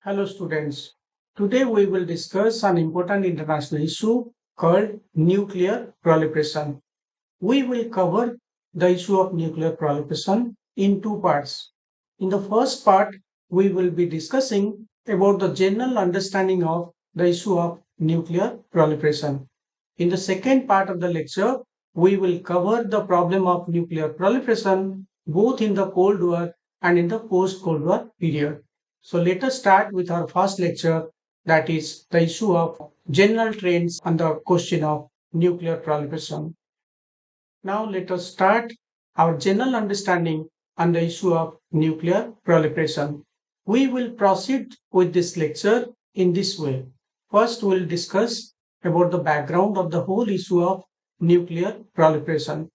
Hello students. Today we will discuss an important international issue called nuclear proliferation. We will cover the issue of nuclear proliferation in two parts. In the first part, we will be discussing about the general understanding of the issue of nuclear proliferation. In the second part of the lecture, we will cover the problem of nuclear proliferation both in the Cold War and in the post-Cold War period. So let us start with our first lecture, that is the issue of general trends on the question of nuclear proliferation. Now let us start our general understanding on the issue of nuclear proliferation. We will proceed with this lecture in this way. First, we'll discuss about the background of the whole issue of nuclear proliferation.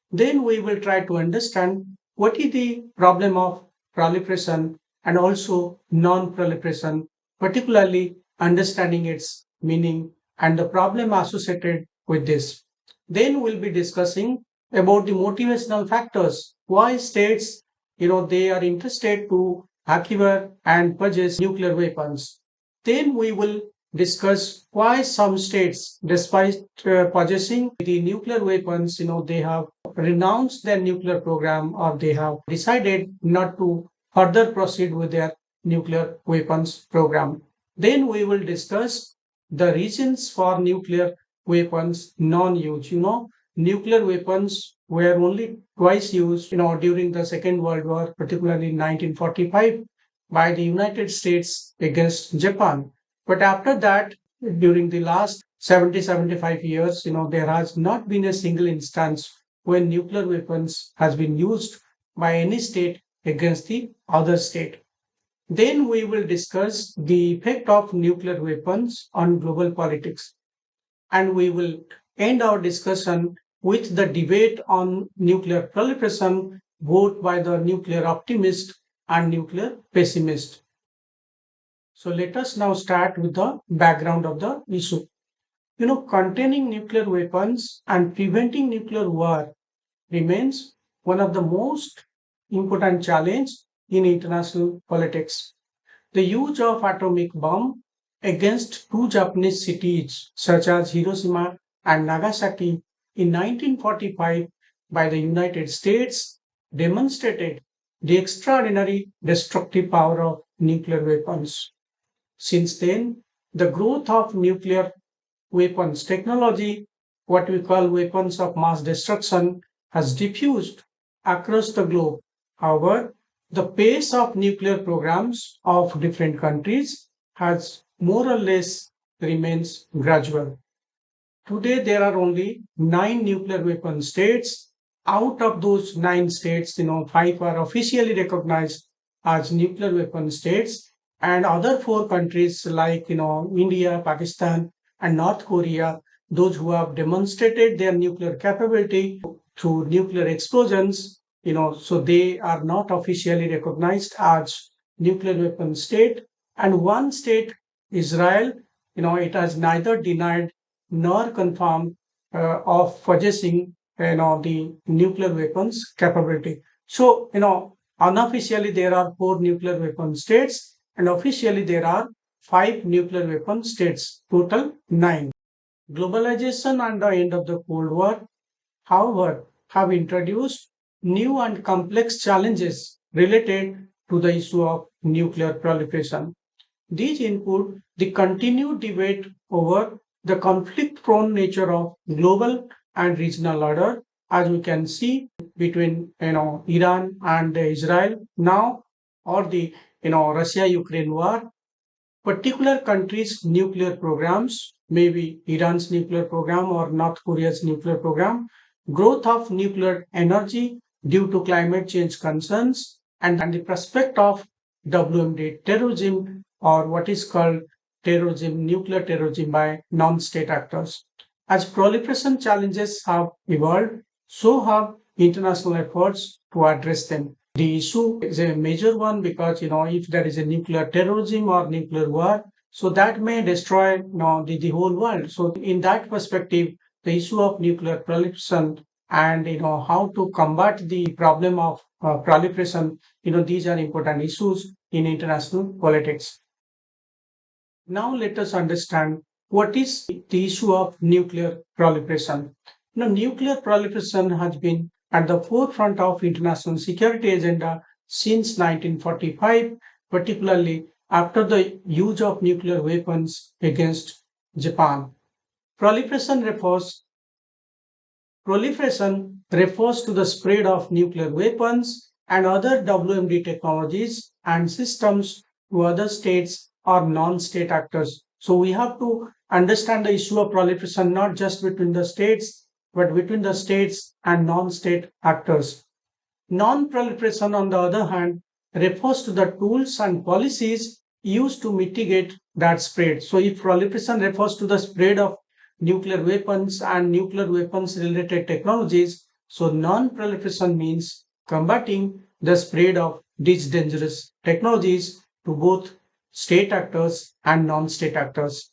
Then we will try to understand what is the problem of proliferation and also non-proliferation, particularly understanding its meaning and the problem associated with this. Then we'll be discussing about the motivational factors, why states, they are interested to acquire and purchase nuclear weapons. Then we will discuss why some states, despite possessing the nuclear weapons, they have renounced their nuclear program or they have decided not to further proceed with their nuclear weapons program. Then we will discuss the reasons for nuclear weapons non-use. Nuclear weapons were only twice used, during the Second World War, particularly in 1945 by the United States against Japan. But after that, during the last 70-75 years, there has not been a single instance when nuclear weapons has been used by any state against the other state. Then we will discuss the effect of nuclear weapons on global politics. And we will end our discussion with the debate on nuclear proliferation, both by the nuclear optimist and nuclear pessimist. So let us now start with the background of the issue. Containing nuclear weapons and preventing nuclear war remains one of the most important challenge in international politics. The use of atomic bomb against two Japanese cities such as Hiroshima and Nagasaki in 1945 by the United States demonstrated the extraordinary destructive power of nuclear weapons. Since then, the growth of nuclear weapons technology, what we call weapons of mass destruction, has diffused across the globe. However, the pace of nuclear programs of different countries has more or less remains gradual. Today, there are only 9 nuclear weapon states. Out of those 9 states, 5 are officially recognized as nuclear weapon states, and other 4 countries like India, Pakistan, and North Korea, those who have demonstrated their nuclear capability through nuclear explosions, so they are not officially recognized as nuclear weapon state. And one state, Israel, it has neither denied nor confirmed of possessing, the nuclear weapons capability. So, unofficially there are 4 nuclear weapon states, and officially there are 5 nuclear weapon states, total 9. Globalization and the end of the Cold War, however, have introduced new and complex challenges related to the issue of nuclear proliferation. These include the continued debate over the conflict-prone nature of global and regional order, as we can see between Iran and Israel now, or the Russia-Ukraine war. Particular countries' nuclear programs, maybe Iran's nuclear program or North Korea's nuclear program, growth of nuclear energy due to climate change concerns, and the prospect of WMD terrorism, or what is called terrorism, nuclear terrorism by non-state actors. As proliferation challenges have evolved, so have international efforts to address them. The issue is a major one because if there is a nuclear terrorism or nuclear war, so that may destroy the whole world. So in that perspective, the issue of nuclear proliferation and how to combat the problem of proliferation, these are important issues in international politics. Now let us understand what is the issue of nuclear proliferation. Now, nuclear proliferation has been at the forefront of international security agenda since 1945, particularly after the use of nuclear weapons against Japan. Proliferation refers Proliferation refers to the spread of nuclear weapons and other WMD technologies and systems to other states or non-state actors. So we have to understand the issue of proliferation not just between the states, but between the states and non-state actors. Non-proliferation, on the other hand, refers to the tools and policies used to mitigate that spread. So, if proliferation refers to the spread of nuclear weapons and nuclear weapons related technologies, so non-proliferation means combating the spread of these dangerous technologies to both state actors and non-state actors.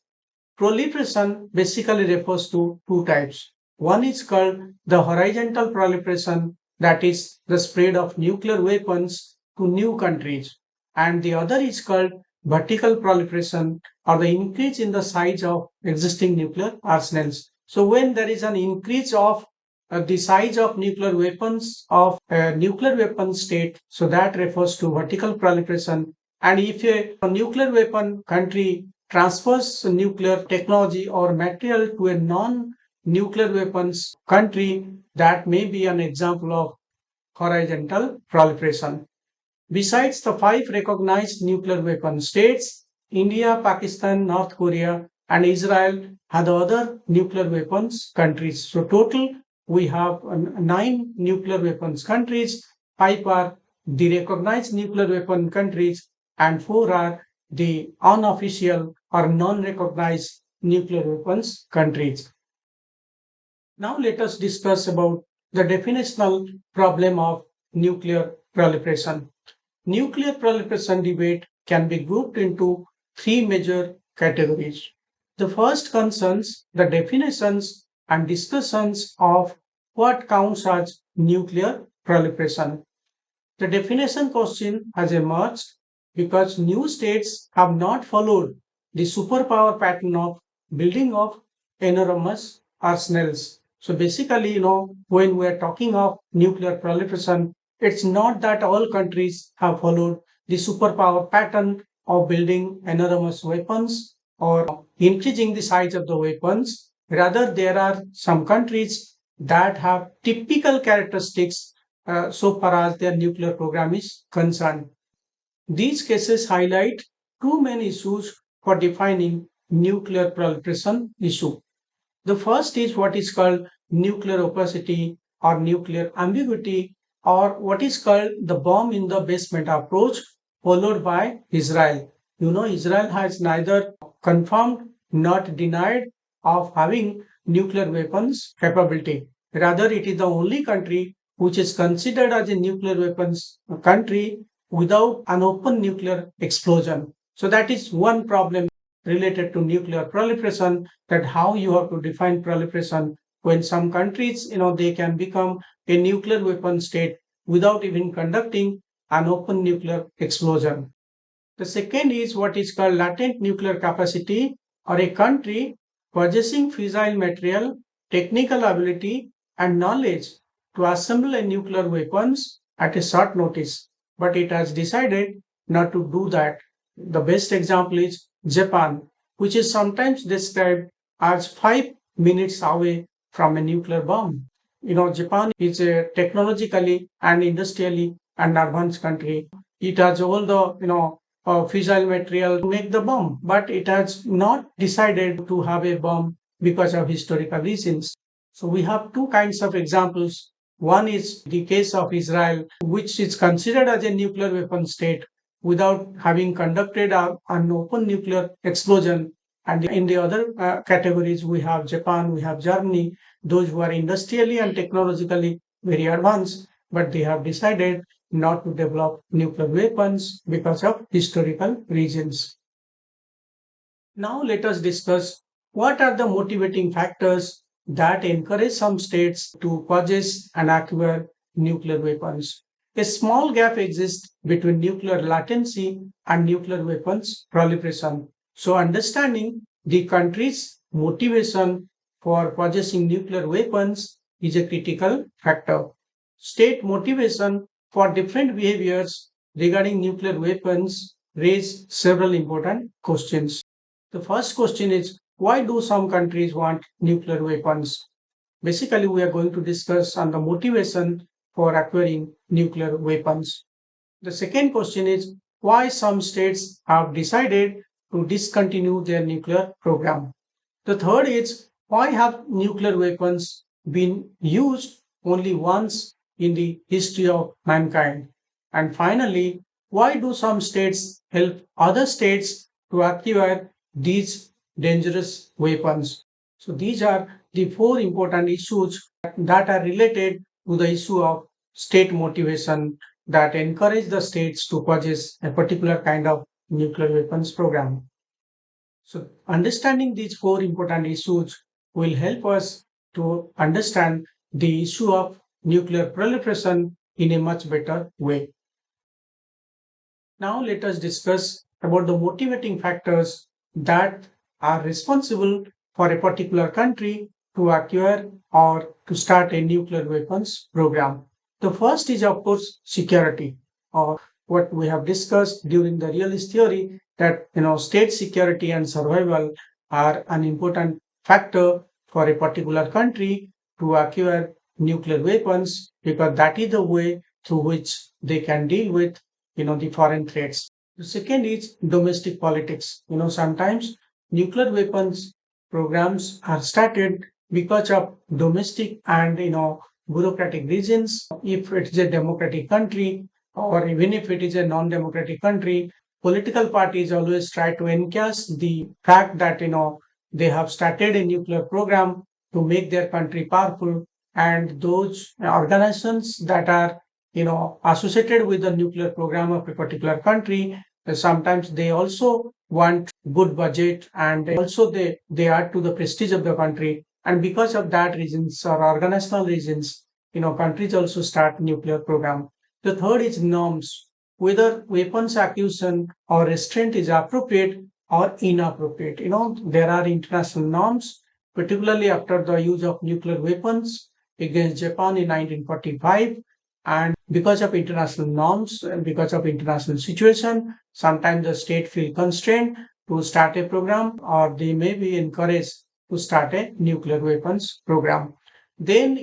Proliferation basically refers to two types. One is called the horizontal proliferation, that is, the spread of nuclear weapons to new countries, and the other is called vertical proliferation, or the increase in the size of existing nuclear arsenals. So, when there is an increase of the size of nuclear weapons of a nuclear weapon state, so that refers to vertical proliferation. And if a nuclear weapon country transfers nuclear technology or material to a non nuclear weapons country, that may be an example of horizontal proliferation. Besides the five recognized nuclear weapon states, India, Pakistan, North Korea, and Israel are the other nuclear weapons countries. So, total we have nine nuclear weapons countries. Five are the recognized nuclear weapon countries, and four are the unofficial or non recognized nuclear weapons countries. Now, let us discuss about the definitional problem of nuclear proliferation. Nuclear proliferation debate can be grouped into three major categories. The first concerns the definitions and discussions of what counts as nuclear proliferation. The definition question has emerged because new states have not followed the superpower pattern of building of enormous arsenals. So basically, when we are talking of nuclear proliferation, it's not that all countries have followed the superpower pattern of building enormous weapons or increasing the size of the weapons. Rather, there are some countries that have typical characteristics so far as their nuclear program is concerned. These cases highlight two main issues for defining nuclear proliferation issue. The first is what is called nuclear opacity or nuclear ambiguity, or what is called the bomb in the basement approach, followed by Israel. Israel has neither confirmed nor denied of having nuclear weapons capability. Rather, it is the only country which is considered as a nuclear weapons country without an open nuclear explosion. So that is one problem related to nuclear proliferation, that how you have to define proliferation when some countries they can become a nuclear weapon state without even conducting an open nuclear explosion. The second is what is called latent nuclear capacity, or a country possessing fissile material, technical ability, and knowledge to assemble a nuclear weapons at a short notice, but it has decided not to do that. The best example is Japan, which is sometimes described as 5 minutes away from a nuclear bomb. Japan is a technologically and industrially an advanced country. It has all the fissile material to make the bomb, but it has not decided to have a bomb because of historical reasons. So we have two kinds of examples. One is the case of Israel, which is considered as a nuclear weapon state without having conducted an open nuclear explosion. And in the other categories, we have Japan, we have Germany, those who are industrially and technologically very advanced, but they have decided not to develop nuclear weapons because of historical reasons. Now, let us discuss what are the motivating factors that encourage some states to possess and acquire nuclear weapons. A small gap exists between nuclear latency and nuclear weapons proliferation. So understanding the country's motivation for possessing nuclear weapons is a critical factor. State motivation for different behaviors regarding nuclear weapons raise several important questions. The first question is, why do some countries want nuclear weapons? Basically, we are going to discuss on the motivation for acquiring nuclear weapons. The second question is, why some states have decided to discontinue their nuclear program. The third is, why have nuclear weapons been used only once in the history of mankind? And finally, why do some states help other states to acquire these dangerous weapons? So these are the four important issues that are related to the issue of state motivation that encourage the states to purchase a particular kind of nuclear weapons program. So, understanding these four important issues will help us to understand the issue of nuclear proliferation in a much better way. Now, let us discuss about the motivating factors that are responsible for a particular country to acquire or to start a nuclear weapons program. The first is, of course, security, or what we have discussed during the realist theory that state security and survival are an important factor for a particular country to acquire nuclear weapons because that is the way through which they can deal with the foreign threats. The second is domestic politics. Sometimes nuclear weapons programs are started because of domestic and bureaucratic reasons. If it is a democratic country or even if it is a non-democratic country, political parties always try to encash the fact that they have started a nuclear program to make their country powerful, and those organizations that are associated with the nuclear program of a particular country, sometimes they also want good budget, and also they add to the prestige of the country, and because of that reasons or organizational reasons, countries also start nuclear program. The third is norms, whether weapons acquisition or restraint is appropriate or inappropriate. There are international norms, particularly after the use of nuclear weapons against Japan in 1945. And because of international norms and because of international situation, sometimes the state feel constrained to start a program, or they may be encouraged to start a nuclear weapons program. Then,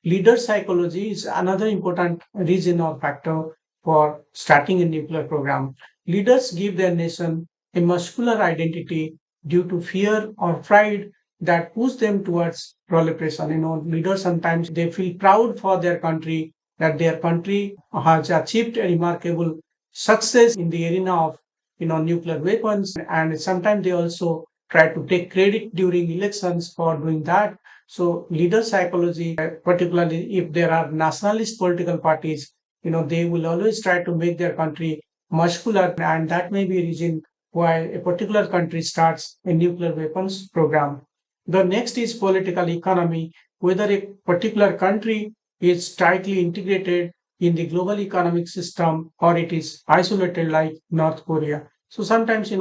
leader psychology is another important reason or factor for starting a nuclear program. Leaders give their nation a muscular identity due to fear or pride that push them towards proliferation. Leaders sometimes they feel proud for their country, that their country has achieved a remarkable success in the arena of nuclear weapons, and sometimes they also try to take credit during elections for doing that. So leader psychology, particularly if there are nationalist political parties, they will always try to make their country muscular, and that may be a reason why a particular country starts a nuclear weapons program. The next is political economy, whether a particular country is tightly integrated in the global economic system or it is isolated like North Korea. So sometimes,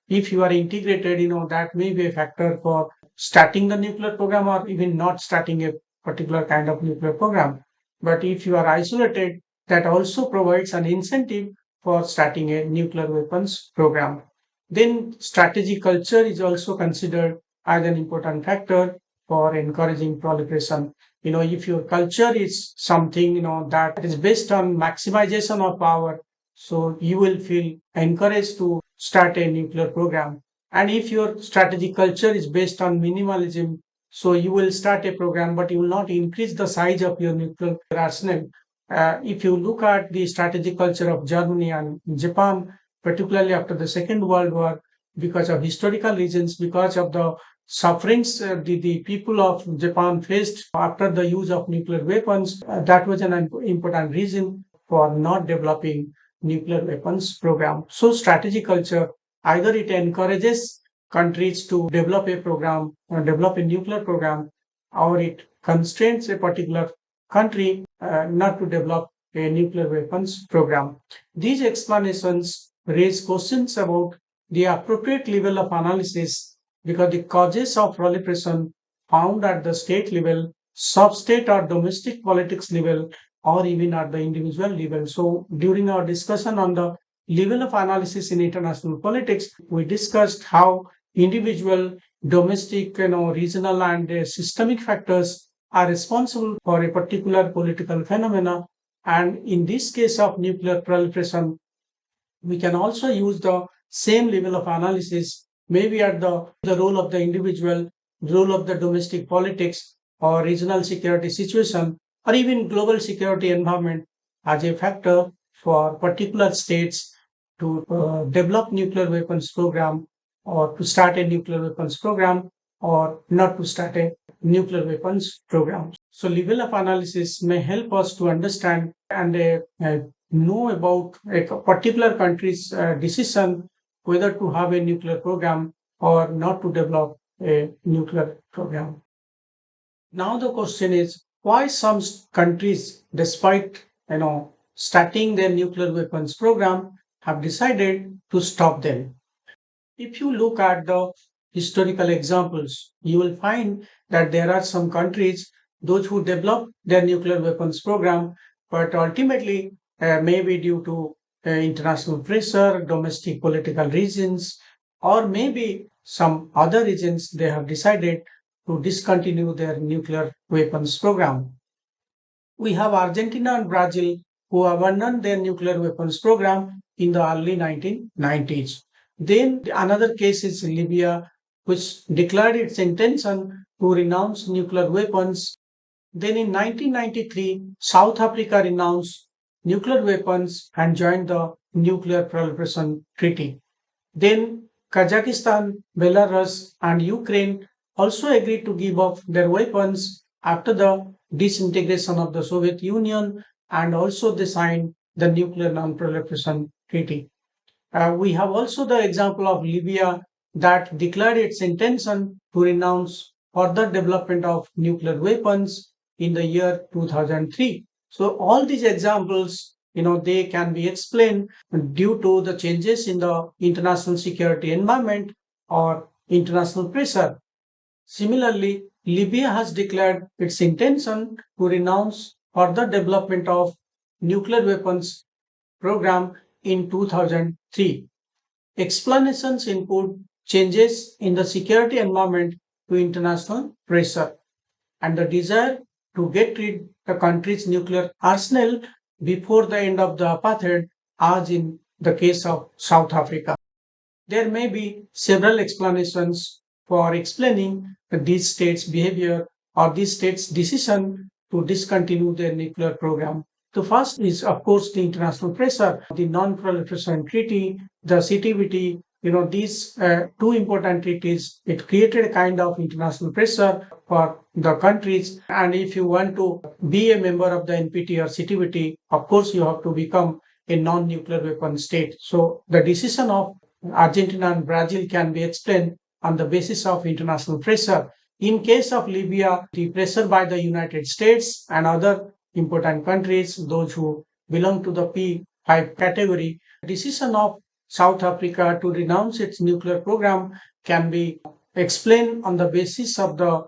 if you are integrated, that may be a factor for starting the nuclear program or even not starting a particular kind of nuclear program. But if you are isolated, that also provides an incentive for starting a nuclear weapons program. Then strategy culture is also considered as an important factor for encouraging proliferation. If your culture is something that is based on maximization of power, so you will feel encouraged to start a nuclear program. And if your strategy culture is based on minimalism, so you will start a program but you will not increase the size of your nuclear arsenal. If you look at the strategic culture of Germany and Japan, particularly after the Second World War, because of historical reasons, because of the sufferings the people of Japan faced after the use of nuclear weapons, that was an important reason for not developing nuclear weapons program. So strategic culture, either it encourages countries to develop a program or develop a nuclear program, or it constrains a particular country not to develop a nuclear weapons program. These explanations raise questions about the appropriate level of analysis because the causes of proliferation found at the state level, sub-state or domestic politics level, or even at the individual level. So during our discussion on the level of analysis in international politics, we discussed how individual, domestic, regional and systemic factors are responsible for a particular political phenomena. And in this case of nuclear proliferation, we can also use the same level of analysis, maybe at the role of the individual, role of the domestic politics or regional security situation, or even global security environment as a factor for particular states to develop nuclear weapons program or to start a nuclear weapons program or not to start a nuclear weapons program. So level of analysis may help us to understand and know about a particular country's decision whether to have a nuclear program or not to develop a nuclear program. Now the question is why some countries, despite starting their nuclear weapons program, have decided to stop them. If you look at the historical examples, you will find that there are some countries, those who develop their nuclear weapons program, but ultimately, maybe due to international pressure, domestic political reasons, or maybe some other reasons, they have decided to discontinue their nuclear weapons program. We have Argentina and Brazil who abandoned their nuclear weapons program in the early 1990s. Then another case is Libya, which declared its intention to renounce nuclear weapons. Then in 1993, South Africa renounced nuclear weapons and joined the Nuclear Proliferation Treaty. Then Kazakhstan, Belarus, and Ukraine also agreed to give up their weapons after the disintegration of the Soviet Union, and also they signed the Nuclear Non-Proliferation Treaty. We have also the example of Libya that declared its intention to renounce further development of nuclear weapons in the year 2003. So all these examples, they can be explained due to the changes in the international security environment or international pressure. Similarly, Libya has declared its intention to renounce further development of nuclear weapons program in 2003. Explanations include changes in the security environment to international pressure and the desire to get rid of the country's nuclear arsenal before the end of the apartheid, as in the case of South Africa. There may be several explanations for explaining these states' behavior or these states' decision to discontinue their nuclear program. The first is, of course, the international pressure, the Non-Proliferation Treaty, the CTBT. These two important treaties, it created a kind of international pressure for the countries. And if you want to be a member of the NPT or CTBT, of course, you have to become a non-nuclear weapon state. So the decision of Argentina and Brazil can be explained on the basis of international pressure. In case of Libya, the pressure by the United States and other important countries, those who belong to the P5 category, decision of South Africa to renounce its nuclear program can be explained on the basis of the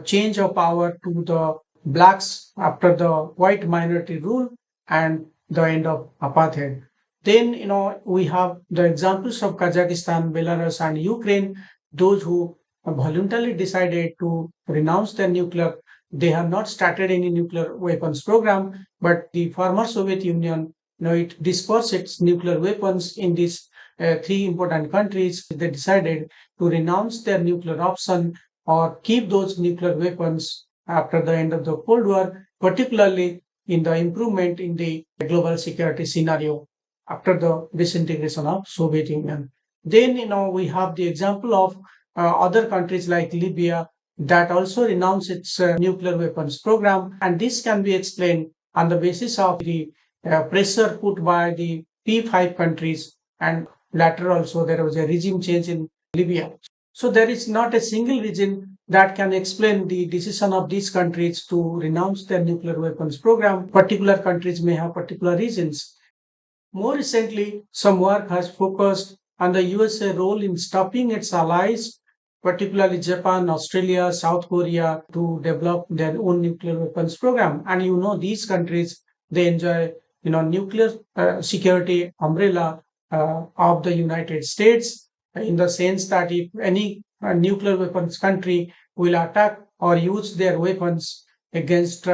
change of power to the blacks after the white minority rule and the end of apartheid. Then, we have the examples of Kazakhstan, Belarus, and Ukraine, those who voluntarily decided to renounce their nuclear. They have not started any nuclear weapons program, but the former Soviet Union, it dispersed its nuclear weapons in these three important countries. They decided to renounce their nuclear option or keep those nuclear weapons after the end of the Cold War, particularly in the improvement in the global security scenario after the disintegration of Soviet Union. Then, we have the example of other countries like Libya that also renounce its nuclear weapons program. And this can be explained on the basis of the pressure put by the P5 countries. And later also there was a regime change in Libya. So there is not a single reason that can explain the decision of these countries to renounce their nuclear weapons program. Particular countries may have particular reasons. More recently, some work has focused and the USA role in stopping its allies, particularly Japan, Australia, South Korea, to develop their own nuclear weapons program. And these countries, they enjoy nuclear security umbrella of the United States, in the sense that if any nuclear weapons country will attack or use their weapons against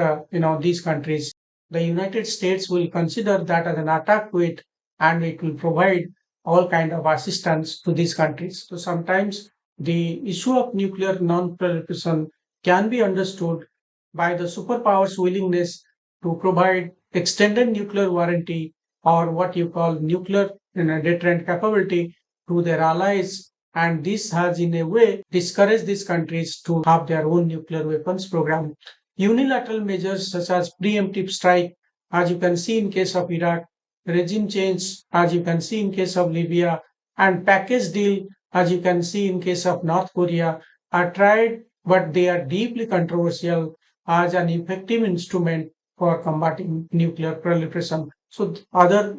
these countries, the United States will consider that as an attack to it, and it will provide all kind of assistance to these countries. So sometimes the issue of nuclear non-proliferation can be understood by the superpowers' willingness to provide extended nuclear warranty, or what you call nuclear deterrent capability, to their allies. And this has, in a way, discouraged these countries to have their own nuclear weapons program. Unilateral measures such as preemptive strike, as you can see in case of Iraq, regime change, as you can see in case of Libya, and package deal, as you can see in case of North Korea, are tried, but they are deeply controversial as an effective instrument for combating nuclear proliferation. So other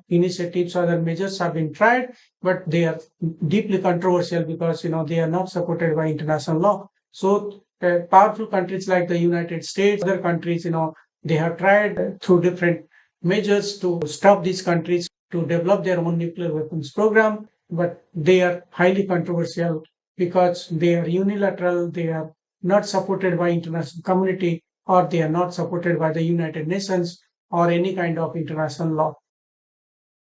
initiatives, other measures have been tried, but they are deeply controversial because they are not supported by international law. So powerful countries like the United States, other countries, they have tried through different measures to stop these countries to develop their own nuclear weapons program, but they are highly controversial because they are unilateral, they are not supported by international community, or they are not supported by the United Nations or any kind of international law.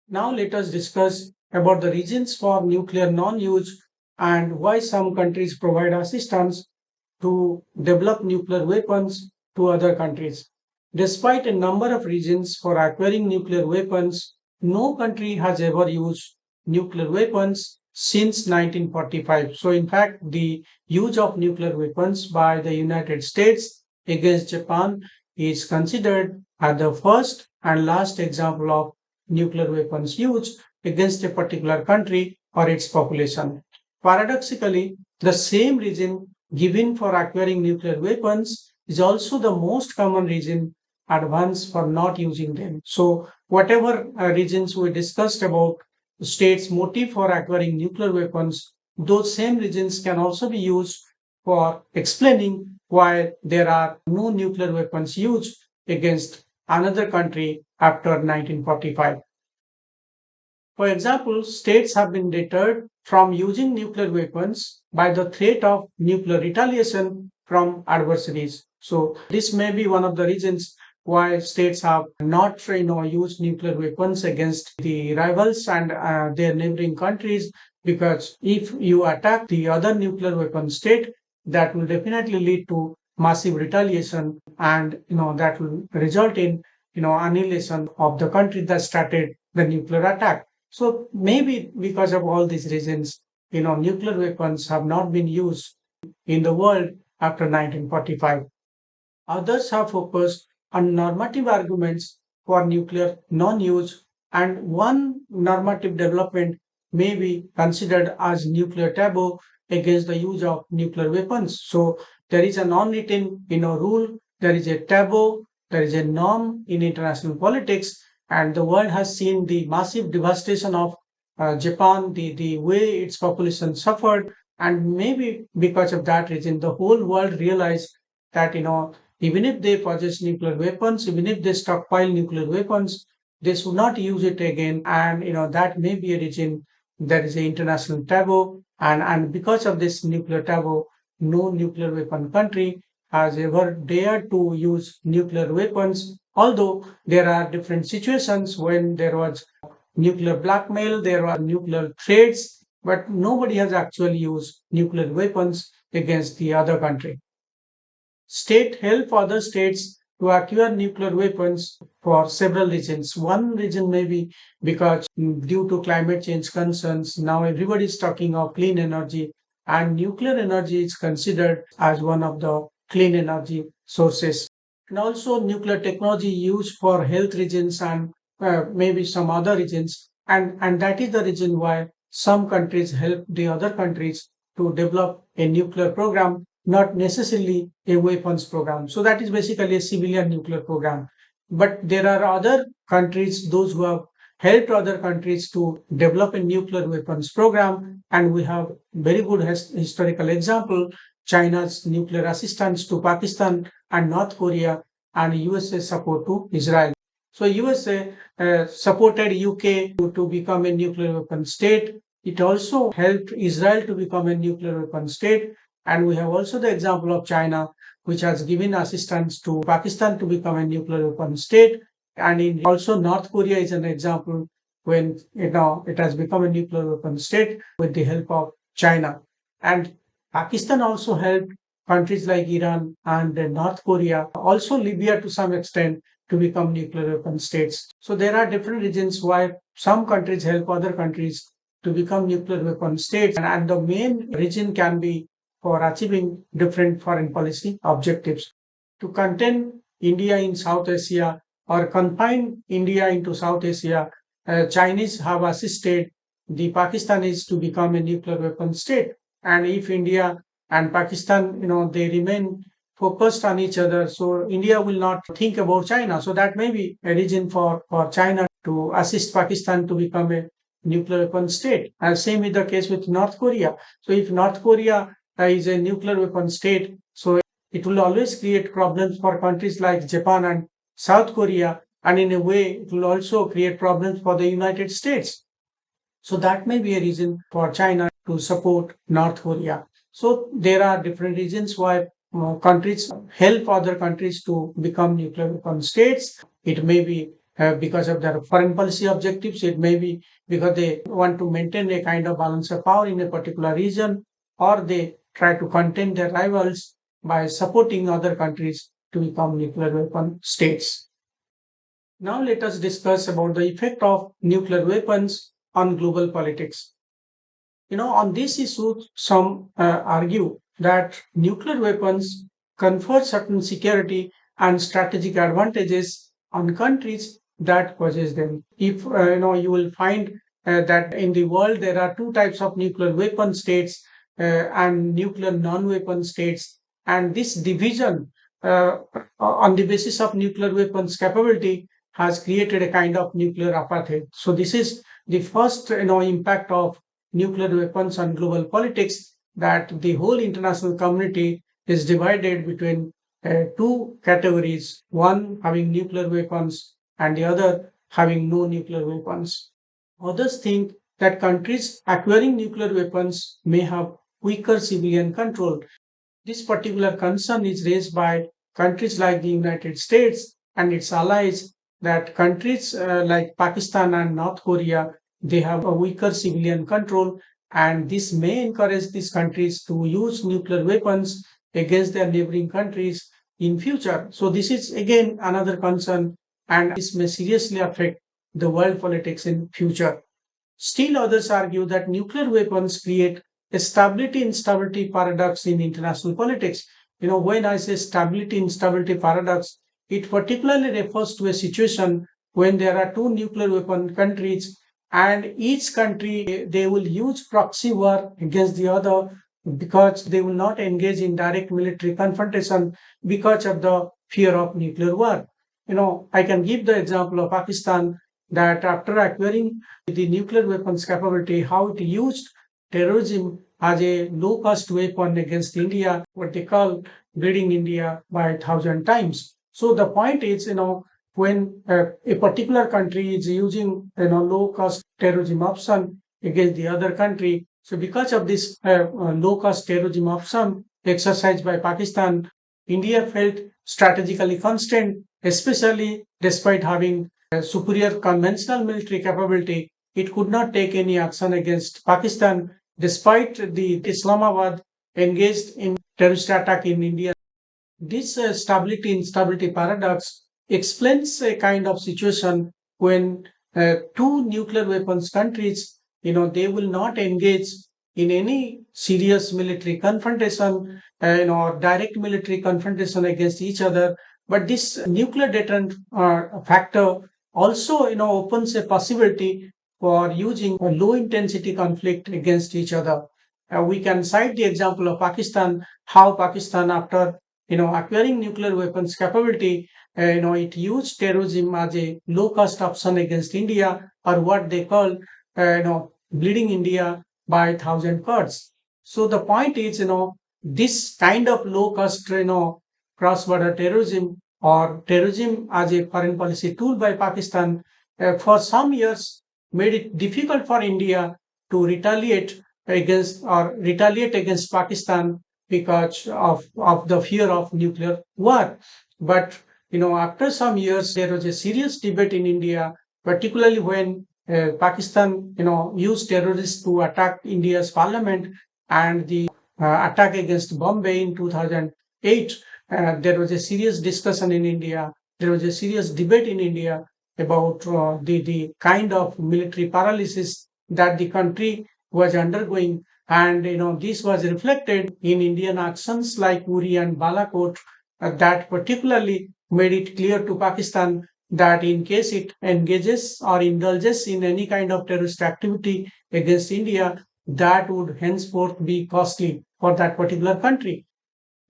Now let us discuss about the reasons for nuclear non-use and why some countries provide assistance to develop nuclear weapons to other countries. Despite a number of reasons for acquiring nuclear weapons, no country has ever used nuclear weapons since 1945. So, in fact, the use of nuclear weapons by the United States against Japan is considered as the first and last example of nuclear weapons used against a particular country or its population. Paradoxically, the same reason given for acquiring nuclear weapons is also the most common reason advanced for not using them. So, whatever reasons we discussed about the state's motive for acquiring nuclear weapons, those same reasons can also be used for explaining why there are no nuclear weapons used against another country after 1945. For example, states have been deterred from using nuclear weapons by the threat of nuclear retaliation from adversaries. So this may be one of the reasons why states have not used nuclear weapons against the rivals and their neighboring countries, because if you attack the other nuclear weapon state, that will definitely lead to massive retaliation, and that will result in annihilation of the country that started the nuclear attack. So maybe because of all these reasons, nuclear weapons have not been used in the world after 1945. Others have focused on normative arguments for nuclear non-use, and one normative development may be considered as nuclear taboo against the use of nuclear weapons. So there is a non-written rule, there is a taboo, there is a norm in international politics, and the world has seen the massive devastation of Japan, the way its population suffered, and maybe because of that reason, the whole world realized that even if they possess nuclear weapons, even if they stockpile nuclear weapons, they should not use it again. And that may be a reason there is an international taboo. And because of this nuclear taboo, no nuclear weapon country has ever dared to use nuclear weapons. Although there are different situations when there was nuclear blackmail, there were nuclear threats, but nobody has actually used nuclear weapons against the other country. State help other states to acquire nuclear weapons for several reasons. One reason may be because due to climate change concerns, now everybody is talking of clean energy, and nuclear energy is considered as one of the clean energy sources. And also nuclear technology used for health reasons and maybe some other reasons. And that is the reason why some countries help the other countries to develop a nuclear program, not necessarily a weapons program. So that is basically a civilian nuclear program. But there are other countries, those who have helped other countries to develop a nuclear weapons program. And we have very good historical example, China's nuclear assistance to Pakistan and North Korea, and USA support to Israel. So USA supported UK to become a nuclear weapon state. It also helped Israel to become a nuclear weapon state. And we have also the example of China, which has given assistance to Pakistan to become a nuclear weapon state. And also North Korea is an example when it has become a nuclear weapon state with the help of China. And Pakistan also helped countries like Iran and North Korea, also Libya to some extent, to become nuclear weapon states. So there are different reasons why some countries help other countries to become nuclear weapon states. And the main reason can be for achieving different foreign policy objectives. To contain India in South Asia or confine India into South Asia, Chinese have assisted the Pakistanis to become a nuclear weapon state. And if India and Pakistan, they remain focused on each other, so India will not think about China. So that may be a reason for China to assist Pakistan to become a nuclear weapon state. And same is the case with North Korea. So if North Korea is a nuclear weapon state, so it will always create problems for countries like Japan and South Korea. And in a way, it will also create problems for the United States. So that may be a reason for China to support North Korea. So there are different reasons why countries help other countries to become nuclear weapon states. It may be because of their foreign policy objectives. It may be because they want to maintain a kind of balance of power in a particular region, or they try to contain their rivals by supporting other countries to become nuclear weapon states. Now let us discuss about the effect of nuclear weapons on global politics. On this issue, some argue that nuclear weapons confer certain security and strategic advantages on countries that possess them. If you will find that in the world there are two types of nuclear weapon states and nuclear non-weapon states, and this division on the basis of nuclear weapons capability has created a kind of nuclear apartheid. So this is the first impact of nuclear weapons on global politics, that the whole international community is divided between two categories, one having nuclear weapons and the other having no nuclear weapons. Others think that countries acquiring nuclear weapons may have weaker civilian control. This particular concern is raised by countries like the United States and its allies, that countries like Pakistan and North Korea, they have a weaker civilian control, and this may encourage these countries to use nuclear weapons against their neighboring countries in future. So this is again another concern, and this may seriously affect the world politics in future. Still, others argue that nuclear weapons create a stability instability paradox in international politics. When I say stability instability paradox, it particularly refers to a situation when there are two nuclear weapon countries, and each country they will use proxy war against the other, because they will not engage in direct military confrontation because of the fear of nuclear war. I can give the example of Pakistan, that after acquiring the nuclear weapons capability, how it used terrorism as a low cost weapon against India, what they call bleeding India by 1,000 times. So the point is, when a particular country is using, low cost terrorism option against the other country, so because of this low cost terrorism option exercised by Pakistan, India felt strategically constrained, especially despite having superior conventional military capability. It could not take any action against Pakistan despite the Islamabad engaged in terrorist attack in India. This stability instability paradox explains a kind of situation when two nuclear weapons countries, they will not engage in any serious military confrontation, or direct military confrontation against each other. But this nuclear deterrent factor also, opens a possibility for using a low intensity conflict against each other. We can cite the example of Pakistan, how Pakistan, after acquiring nuclear weapons capability, it used terrorism as a low cost option against India, or what they call, bleeding India by thousand cuts. So the point is, this kind of low cost, cross-border terrorism or terrorism as a foreign policy tool by Pakistan for some years made it difficult for India to retaliate against Pakistan because of the fear of nuclear war. But after some years, there was a serious debate in India, particularly when Pakistan, used terrorists to attack India's parliament and the attack against Bombay in 2008. There was a serious discussion in India. There was a serious debate in India about the kind of military paralysis that the country was undergoing. And this was reflected in Indian actions like Uri and Balakot that particularly made it clear to Pakistan that in case it engages or indulges in any kind of terrorist activity against India, that would henceforth be costly for that particular country.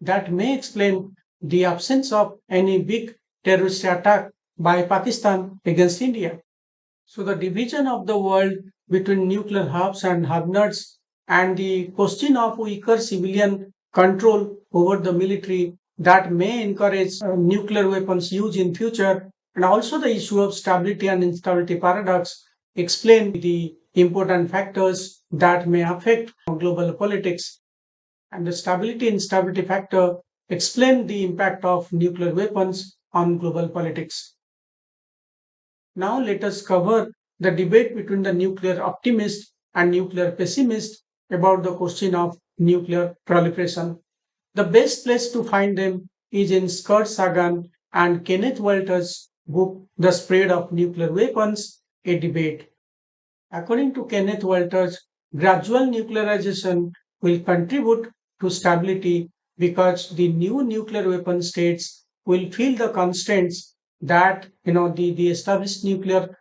That may explain the absence of any big terrorist attack by Pakistan against India. So the division of the world between nuclear hubs and have-nots and the question of weaker civilian control over the military that may encourage nuclear weapons use in future, and also the issue of stability and instability paradox explain the important factors that may affect global politics. And the stability instability factor explain the impact of nuclear weapons on global politics. Now let us cover the debate between the nuclear optimist and nuclear pessimist about the question of nuclear proliferation. The best place to find them is in Kurt Sagan and Kenneth Walter's book, The Spread of Nuclear Weapons, a Debate. According to Kenneth Walters, gradual nuclearization will contribute to stability because the new nuclear weapon states will feel the constraints that the established nuclear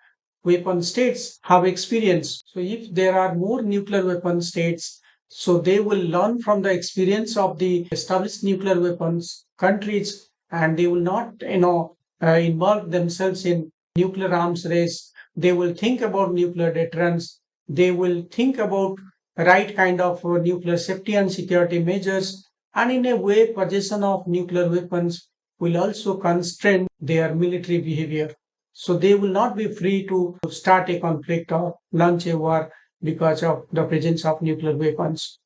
weapon states have experienced. So if there are more nuclear weapon states, so they will learn from the experience of the established nuclear weapons countries, and they will not involve themselves in nuclear arms race. They will think about nuclear deterrence. They will think about right kind of nuclear safety and security measures. And in a way, possession of nuclear weapons will also constrain their military behavior. So they will not be free to start a conflict or launch a war because of the presence of nuclear weapons.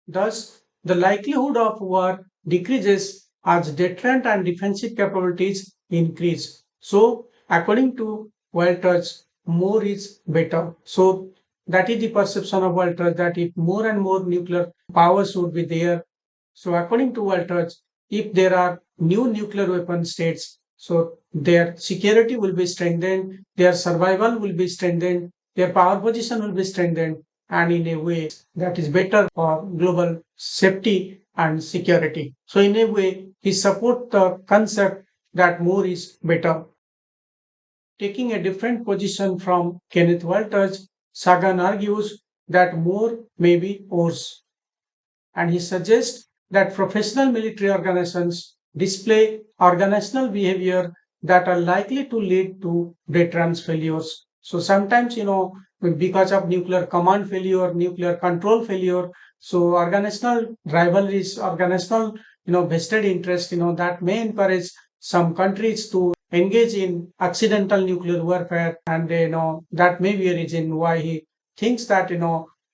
Thus, the likelihood of war decreases as deterrent and defensive capabilities increase. So, according to Walters, more is better. So, that is the perception of Walters that if more and more nuclear powers would be there. So, according to Walters, if there are new nuclear weapon states, so their security will be strengthened, their survival will be strengthened, their power position will be strengthened, and in a way that is better for global safety and security. So, in a way, he supports the concept that more is better. Taking a different position from Kenneth Walters, Sagan argues that more may be worse, and he suggests that professional military organizations display organizational behavior that are likely to lead to deterrence failures. So sometimes, because of nuclear command failure, nuclear control failure, so organizational rivalries, organizational, vested interest, that may encourage some countries to engage in accidental nuclear warfare, and that may be a reason why he thinks that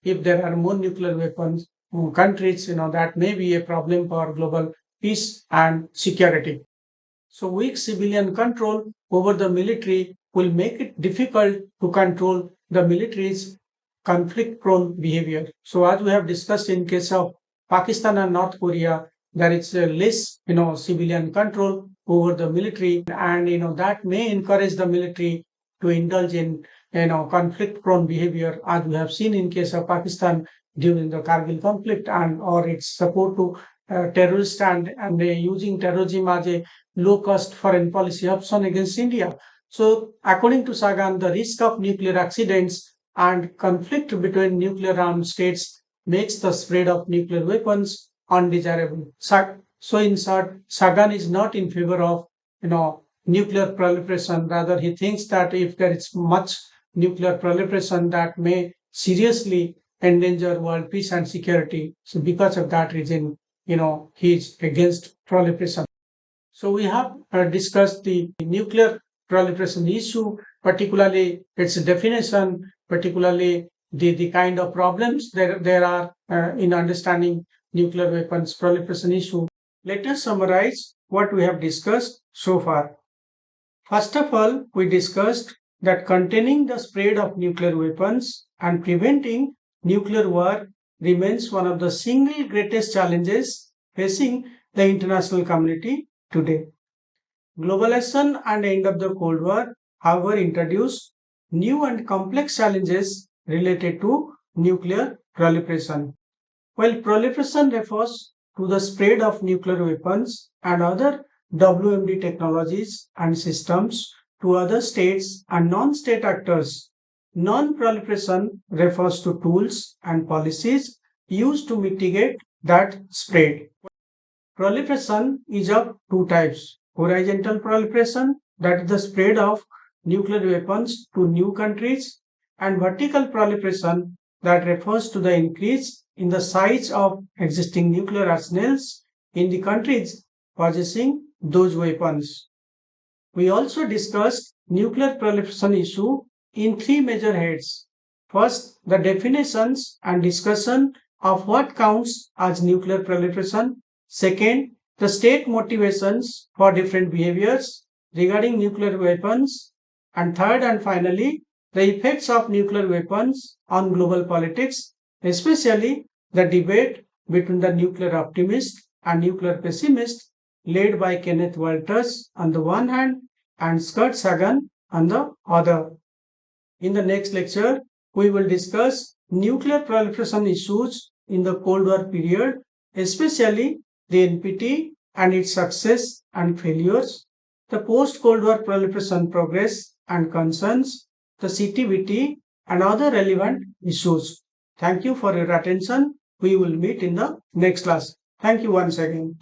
if there are more nuclear weapons countries, that may be a problem for global peace and security. So weak civilian control over the military will make it difficult to control the military's conflict-prone behavior. So as we have discussed in case of Pakistan and North Korea, there is less, civilian control over the military, and that may encourage the military to indulge in, conflict-prone behavior, as we have seen in case of Pakistan during the Kargil conflict, and or its support to terrorists and using terrorism as a low-cost foreign policy option against India. So, according to Sagan, the risk of nuclear accidents and conflict between nuclear armed states makes the spread of nuclear weapons undesirable. So, in short, Sagan is not in favor of nuclear proliferation. Rather, he thinks that if there is much nuclear proliferation that may seriously endanger world peace and security. So because of that reason, he is against proliferation. So we have discussed the nuclear proliferation issue, particularly its definition, particularly the kind of problems there are in understanding nuclear weapons proliferation issue. Let us summarize what we have discussed so far. First of all, we discussed that containing the spread of nuclear weapons and preventing nuclear war remains one of the single greatest challenges facing the international community today. Globalization and end of the Cold War, however, introduced new and complex challenges related to nuclear proliferation. While proliferation refers to the spread of nuclear weapons and other WMD technologies and systems to other states and non-state actors, non-proliferation refers to tools and policies used to mitigate that spread. Proliferation is of two types: horizontal proliferation, that is the spread of nuclear weapons to new countries, and vertical proliferation, that refers to the increase in the size of existing nuclear arsenals in the countries possessing those weapons. We also discussed nuclear proliferation issue in three major heads. First, the definitions and discussion of what counts as nuclear proliferation. Second, the state motivations for different behaviors regarding nuclear weapons. And third and finally, the effects of nuclear weapons on global politics, especially the debate between the nuclear optimist and nuclear pessimist led by Kenneth Walters on the one hand and Scott Sagan on the other. In the next lecture, we will discuss nuclear proliferation issues in the Cold War period, especially the NPT and its success and failures, the post-Cold War proliferation progress and concerns, the CTBT, and other relevant issues. Thank you for your attention. We will meet in the next class. Thank you once again.